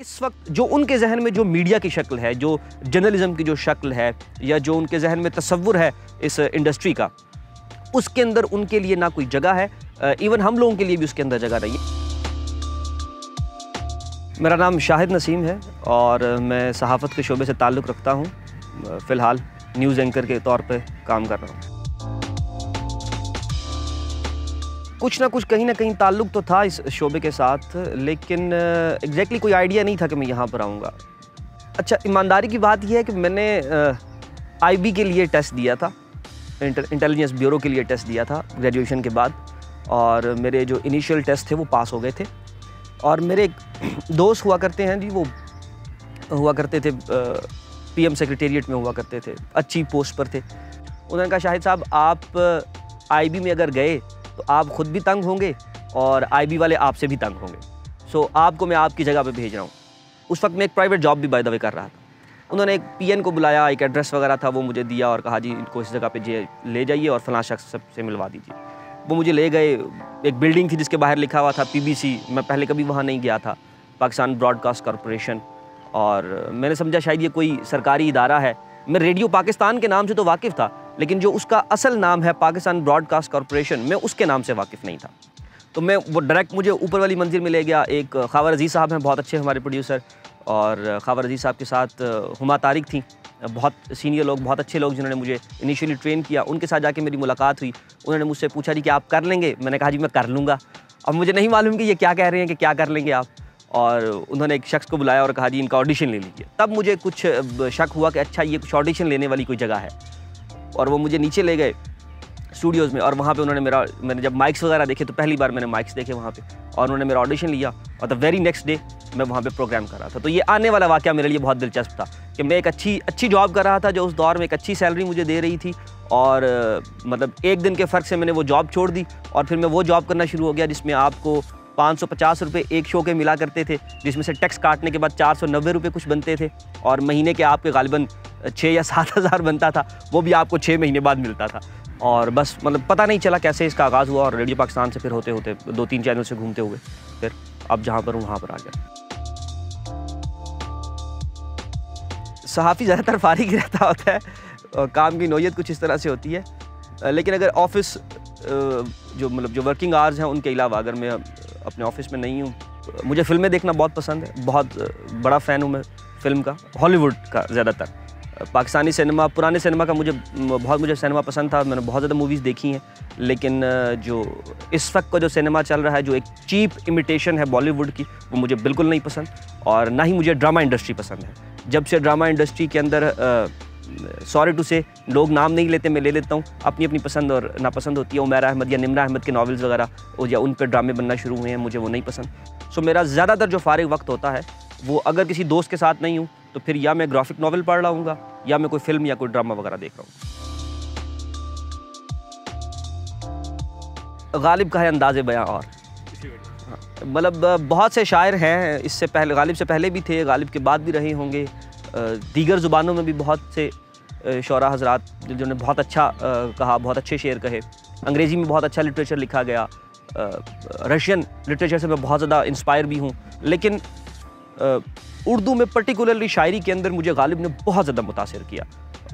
इस वक्त जो उनके जहन में जो मीडिया की शक्ल है, जो जर्नलिज्म की जो शक्ल है, या जो उनके जहन में तसव्वुर है इस इंडस्ट्री का, उसके अंदर उनके लिए ना कोई जगह है। इवन हम लोगों के लिए भी उसके अंदर जगह नहीं है। मेरा नाम शाहिद नसीम है और मैं सहाफ़त के शोबे से ताल्लुक़ रखता हूँ। फ़िलहाल न्यूज़ एंकर के तौर पे काम कर रहा हूँ। कुछ ना कुछ कहीं ना कहीं ताल्लुक़ तो था इस शोबे के साथ, लेकिन एग्जैक्टली कोई आइडिया नहीं था कि मैं यहाँ पर आऊँगा। अच्छा, ईमानदारी की बात यह है कि मैंने IB के लिए टेस्ट दिया था, इंटेलिजेंस ब्यूरो के लिए टेस्ट दिया था ग्रेजुएशन के बाद, और मेरे जो इनिशियल टेस्ट थे वो पास हो गए थे। और मेरे एक दोस्त हुआ करते हैं जी, वो हुआ करते थे PM सेक्रेटेरिएट में हुआ करते थे, अच्छी पोस्ट पर थे। उन्होंने कहा, शाहिद साहब आप IB में अगर गए तो आप ख़ुद भी तंग होंगे और IB वाले आपसे भी तंग होंगे, सो आपको मैं आपकी जगह पे भेज रहा हूँ। उस वक्त मैं एक प्राइवेट जॉब भी बाय द वे कर रहा था। उन्होंने एक PN को बुलाया, एक एड्रेस वगैरह था वो मुझे दिया और कहा जी इनको इस जगह पे ले जाइए और फलां शख्स से मिलवा दीजिए। वो मुझे ले गए। एक बिल्डिंग थी जिसके बाहर लिखा हुआ था PBC, मैं पहले कभी वहाँ नहीं गया था, पाकिस्तान ब्रॉडकास्ट कॉरपोरेशन, और मैंने समझा शायद ये कोई सरकारी इदारा है। मैं रेडियो पाकिस्तान के नाम से तो वाकिफ़ था, लेकिन जो उसका असल नाम है पाकिस्तान ब्रॉडकास्ट कॉरपोरेशन, मैं उसके नाम से वाकिफ़ नहीं था। तो मैं वो डायरेक्ट मुझे ऊपर वाली मंजिल में ले गया। एक ख़ावर अज़ीज़ साहब हैं, बहुत अच्छे हमारे प्रोड्यूसर, और ख़ावर अज़ीज़ साहब के साथ हुमा तारिक थी, बहुत सीनियर लोग, बहुत अच्छे लोग जिन्होंने मुझे इनिशियली ट्रेन किया। उनके साथ जाके मेरी मुलाकात हुई। उन्होंने मुझसे पूछा जी कि आप कर लेंगे? मैंने कहा जी मैं कर लूँगा। अब मुझे नहीं मालूम कि ये क्या कह रहे हैं कि क्या कर लेंगे आप, और उन्होंने एक शख्स को बुलाया और कहा जी इनका ऑडिशन ले लीजिए। तब मुझे कुछ शक हुआ कि अच्छा ये कुछ ऑडिशन लेने वाली कोई जगह है, और वो मुझे नीचे ले गए स्टूडियोज़ में, और वहाँ पे उन्होंने मैंने जब माइक्स वगैरह देखे तो पहली बार मैंने माइक्स देखे वहाँ पे, और उन्होंने मेरा ऑडिशन लिया, और द वेरी नेक्स्ट डे मैं वहाँ पे प्रोग्राम कर रहा था। तो ये आने वाला वाक़या मेरे लिए बहुत दिलचस्प था कि मैं एक अच्छी जॉब कर रहा था, जो उस दौर में एक अच्छी सैलरी मुझे दे रही थी, और मतलब एक दिन के फ़र्क से मैंने वो जॉब छोड़ दी, और फिर मैं वो जॉब करना शुरू हो गया जिसमें आपको 550 रुपये एक शो के मिला करते थे, जिसमें से टैक्स काटने के बाद 490 रुपये कुछ बनते थे, और महीने के आपके गालिबन 6 या 7 हज़ार बनता था, वो भी आपको 6 महीने बाद मिलता था। और बस मतलब पता नहीं चला कैसे इसका आगाज़ हुआ, और रेडियो पाकिस्तान से फिर होते होते 2-3 चैनल से घूमते हुए फिर अब जहाँ पर हूँ वहाँ पर आ गया। सहाफ़ी ज़्यादातर फारिग ही रहता होता है, काम की नौयत कुछ इस तरह से होती है, लेकिन अगर ऑफ़िस जो वर्किंग आवर्स हैं उनके अलावा अगर मैं अपने ऑफ़िस में नहीं हूँ, मुझे फ़िल्में देखना बहुत पसंद है। बहुत बड़ा फ़ैन हूँ मैं फ़िल्म का, हॉलीवुड का ज़्यादातर। पाकिस्तानी सिनेमा, पुराने सिनेमा का मुझे सिनेमा पसंद था, मैंने बहुत ज़्यादा मूवीज़ देखी हैं, लेकिन जो इस वक्त का जो सिनेमा चल रहा है, जो एक चीप इमिटेशन है बॉलीवुड की, वो मुझे बिल्कुल नहीं पसंद, और ना ही मुझे ड्रामा इंडस्ट्री पसंद है। जब से ड्रामा इंडस्ट्री के अंदर सॉरी टू से लोग नाम नहीं लेते, मैं ले लेता हूँ, अपनी अपनी पसंद और नापसंद होती है। उमैर अहमद या निम्रा अहमद के नॉवेल्स वगैरह, या उन पर ड्रामे बनना शुरू हुए हैं, मुझे वो नहीं पसंद। सो मेरा ज़्यादातर जो फारिग वक्त होता है वो अगर किसी दोस्त के साथ नहीं हूँ तो फिर या मैं ग्राफिक नॉवल पढ़ रहा हूँगा, या मैं कोई फ़िल्म या कोई ड्रामा वगैरह देख रहा हूँ। गालिब का है अंदाज़े बयां, और मतलब बहुत से शायर हैं, इससे पहले गालिब से पहले भी थे, गालिब के बाद भी रहे होंगे। दीगर ज़ुबानों में भी बहुत से शोरा हज़रात जिन्होंने बहुत अच्छा कहा, बहुत अच्छे शेर कहे। अंग्रेज़ी में बहुत अच्छा लिटरेचर लिखा गया, रशियन लिटरेचर से मैं बहुत ज़्यादा इंस्पायर भी हूँ, लेकिन उर्दू में पर्टिकुलरली शायरी के अंदर मुझे गालिब ने बहुत ज़्यादा मुतासिर किया।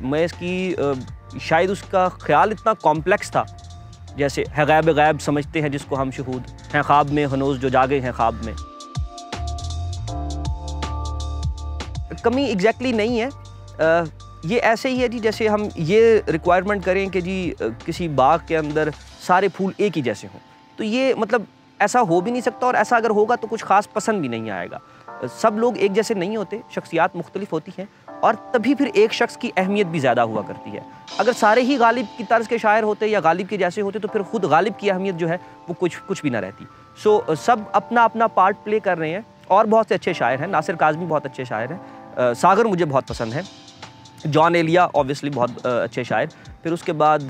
मैं इसकी शायद उसका ख़्याल इतना कॉम्प्लेक्स था, जैसे है गैब गैब समझते हैं जिसको हम शहूद हैं, ख्वाब में हनोज जो जागे हैं ख्वाब में। कमी एग्जैक्टली नहीं है, ये ऐसे ही है जी जैसे हम ये रिक्वायरमेंट करें कि जी किसी बाग के अंदर सारे फूल एक ही जैसे हों, तो ये मतलब ऐसा हो भी नहीं सकता, और ऐसा अगर होगा तो कुछ ख़ास पसंद भी नहीं आएगा। सब लोग एक जैसे नहीं होते, शख्सियात मुख्तलिफ होती हैं, और तभी फिर एक शख्स की अहमियत भी ज़्यादा हुआ करती है। अगर सारे ही गालिब की तर्ज के शायर होते या गालिब के जैसे होते तो फिर खुद गालिब की अहमियत जो है वो कुछ भी ना रहती। सो सब अपना अपना पार्ट प्ले कर रहे हैं, और बहुत से अच्छे शायर हैं। नासिर काज़मी बहुत अच्छे शायर हैं, सागर मुझे बहुत पसंद है, जॉन एलिया ऑब्वियसली बहुत अच्छे शायर। फिर उसके बाद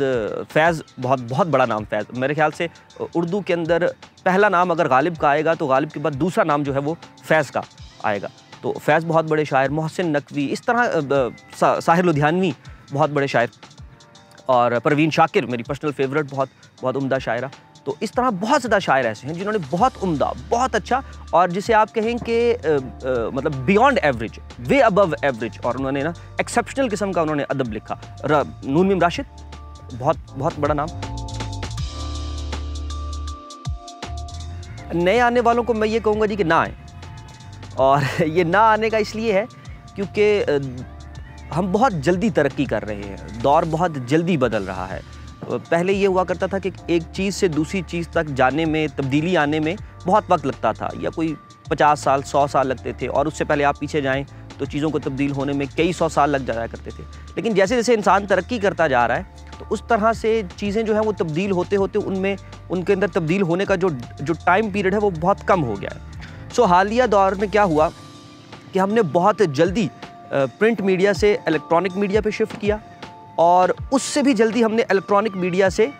फैज़, बहुत बड़ा नाम फैज़। मेरे ख्याल से उर्दू के अंदर पहला नाम अगर गालिब का आएगा तो गालिब के बाद दूसरा नाम जो है वो फैज़ का आएगा। तो फैज़ बहुत बड़े शायर, मोहसिन नकवी, इस तरह साहिर लुधियानवी बहुत बड़े शायर, और परवीन शाकिर मेरी पर्सनल फेवरेट, बहुत उम्दा शायरा। तो इस तरह बहुत ज़्यादा शायर ऐसे हैं जिन्होंने बहुत उम्दा, बहुत अच्छा और जिसे आप कहें कि मतलब बियॉन्ड एवरेज, वे अबव एवरेज, और उन्होंने ना एक्सेप्शनल किस्म का उन्होंने अदब लिखा। नून मीम राशिद, बहुत बहुत बड़ा नाम। नए आने वालों को मैं ये कहूँगा जी कि ना आए, और ये ना आने का इसलिए है क्योंकि हम बहुत जल्दी तरक्की कर रहे हैं, दौर बहुत जल्दी बदल रहा है। पहले ये हुआ करता था कि एक चीज़ से दूसरी चीज़ तक जाने में, तब्दीली आने में बहुत वक्त लगता था, या कोई 50 साल 100 साल लगते थे, और उससे पहले आप पीछे जाएं तो चीज़ों को तब्दील होने में कई 100 साल लग जाया करते थे। लेकिन जैसे जैसे इंसान तरक्की करता जा रहा है तो उस तरह से चीज़ें जो हैं वो तब्दील होते होते उनमें, उनके अंदर तब्दील होने का जो टाइम पीरियड है वो बहुत कम हो गया है। सो हालिया दौर में क्या हुआ कि हमने बहुत जल्दी प्रिंट मीडिया से इलेक्ट्रॉनिक मीडिया पे शिफ्ट किया, और उससे भी जल्दी हमने इलेक्ट्रॉनिक मीडिया से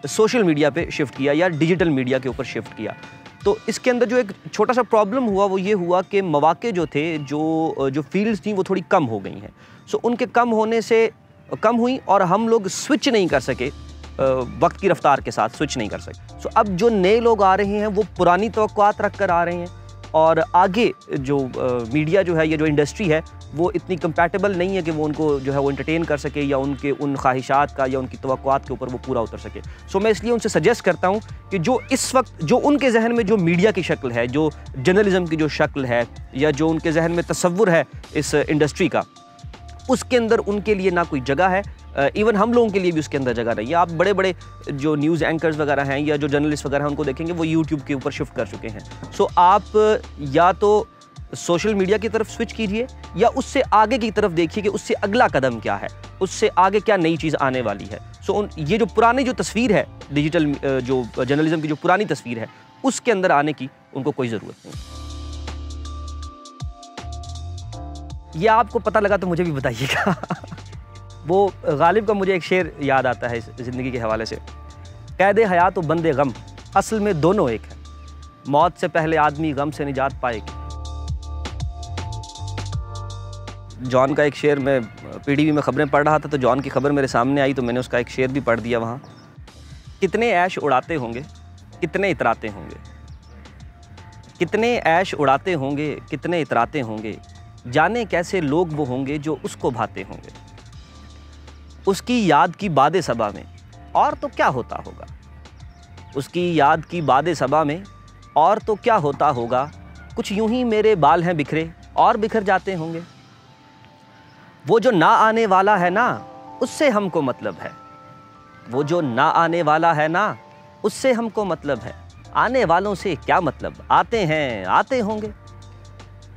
सोशल मीडिया पे शिफ्ट किया या डिजिटल मीडिया के ऊपर शिफ्ट किया। तो इसके अंदर जो एक छोटा सा प्रॉब्लम हुआ वो ये हुआ कि मौके जो थे, जो फील्ड्स थी वो थोड़ी कम हो गई हैं। सो उनके कम होने से कम हुई और हम लोग स्विच नहीं कर सके, वक्त की रफ्तार के साथ स्विच नहीं कर सके। सो अब जो नए लोग आ रहे हैं वो पुरानी तवक्कुआत रख कर आ रहे हैं, और आगे जो मीडिया जो है, ये जो इंडस्ट्री है, वो इतनी कंपैटिबल नहीं है कि वो उनको जो है वो एंटरटेन कर सके या उनके उन ख्वाहिशात का या उनकी तवक्कुआत के ऊपर वो पूरा उतर सके। सो मैं इसलिए उनसे सजेस्ट करता हूँ कि जो इस वक्त जो उनके जहन में जो मीडिया की शक्ल है, जो जर्नलिज्म की जो शक्ल है, या जो उनके जहन में तसव्वुर है इस इंडस्ट्री का, उसके अंदर उनके लिए ना कोई जगह है। इवन हम लोगों के लिए भी उसके अंदर जगह नहीं है। आप बड़े बड़े जो न्यूज़ एंकर्स वगैरह हैं या जो जर्नलिस्ट वगैरह हैं उनको देखेंगे वो यूट्यूब के ऊपर शिफ्ट कर चुके हैं। सो आप या तो सोशल मीडिया की तरफ स्विच कीजिए या उससे आगे की तरफ देखिए कि उससे अगला कदम क्या है, उससे आगे क्या नई चीज़ आने वाली है। सो ये जो पुरानी जो तस्वीर है, डिजिटल जो जर्नलिज्म की जो पुरानी तस्वीर है, उसके अंदर आने की उनको कोई ज़रूरत नहीं। ये आपको पता लगा तो मुझे भी बताइएगा। वो गालिब का मुझे एक शेर याद आता है इस ज़िंदगी के हवाले से। कैद हयात और बंदे गम असल में दोनों एक है, मौत से पहले आदमी गम से निजात पाएगी। जॉन का एक शेर, मैं पीडीवी में ख़बरें पढ़ रहा था तो जॉन की खबर मेरे सामने आई तो मैंने उसका एक शेर भी पढ़ दिया वहाँ। कितने ऐश उड़ाते होंगे, कितने इतराते होंगे, कितने ऐश उड़ाते होंगे, कितने इतराते होंगे, जाने कैसे लोग वो होंगे जो उसको भाते होंगे। उसकी याद की बादे सबा में और तो क्या होता होगा, उसकी याद की बादे सबा में और तो क्या होता होगा, कुछ यूं ही मेरे बाल हैं बिखरे और बिखर जाते होंगे। वो जो ना आने वाला है ना उससे हमको मतलब है, वो जो ना आने वाला है ना उससे हमको मतलब है, आने वालों से क्या मतलब, आते हैं आते होंगे।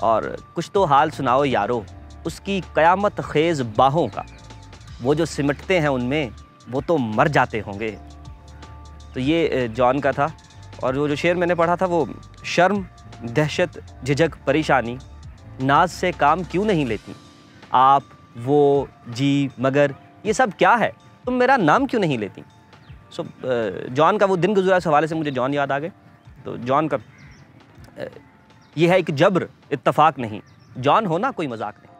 और कुछ तो हाल सुनाओ यारो उसकी क़यामत ख़ेज़ बाहों का, वो जो सिमटते हैं उनमें वो तो मर जाते होंगे। तो ये जॉन का था। और वो जो शेर मैंने पढ़ा था वो, शर्म दहशत झिझक परेशानी नाज से काम क्यों नहीं लेती, आप वो जी मगर ये सब क्या है, तुम मेरा नाम क्यों नहीं लेती। सो जॉन का वो दिन गुजरा, इस हवाले से मुझे जॉन याद आ गए। तो जॉन का ये है एक जब्र इत्तफाक नहीं, जॉन होना कोई मजाक नहीं।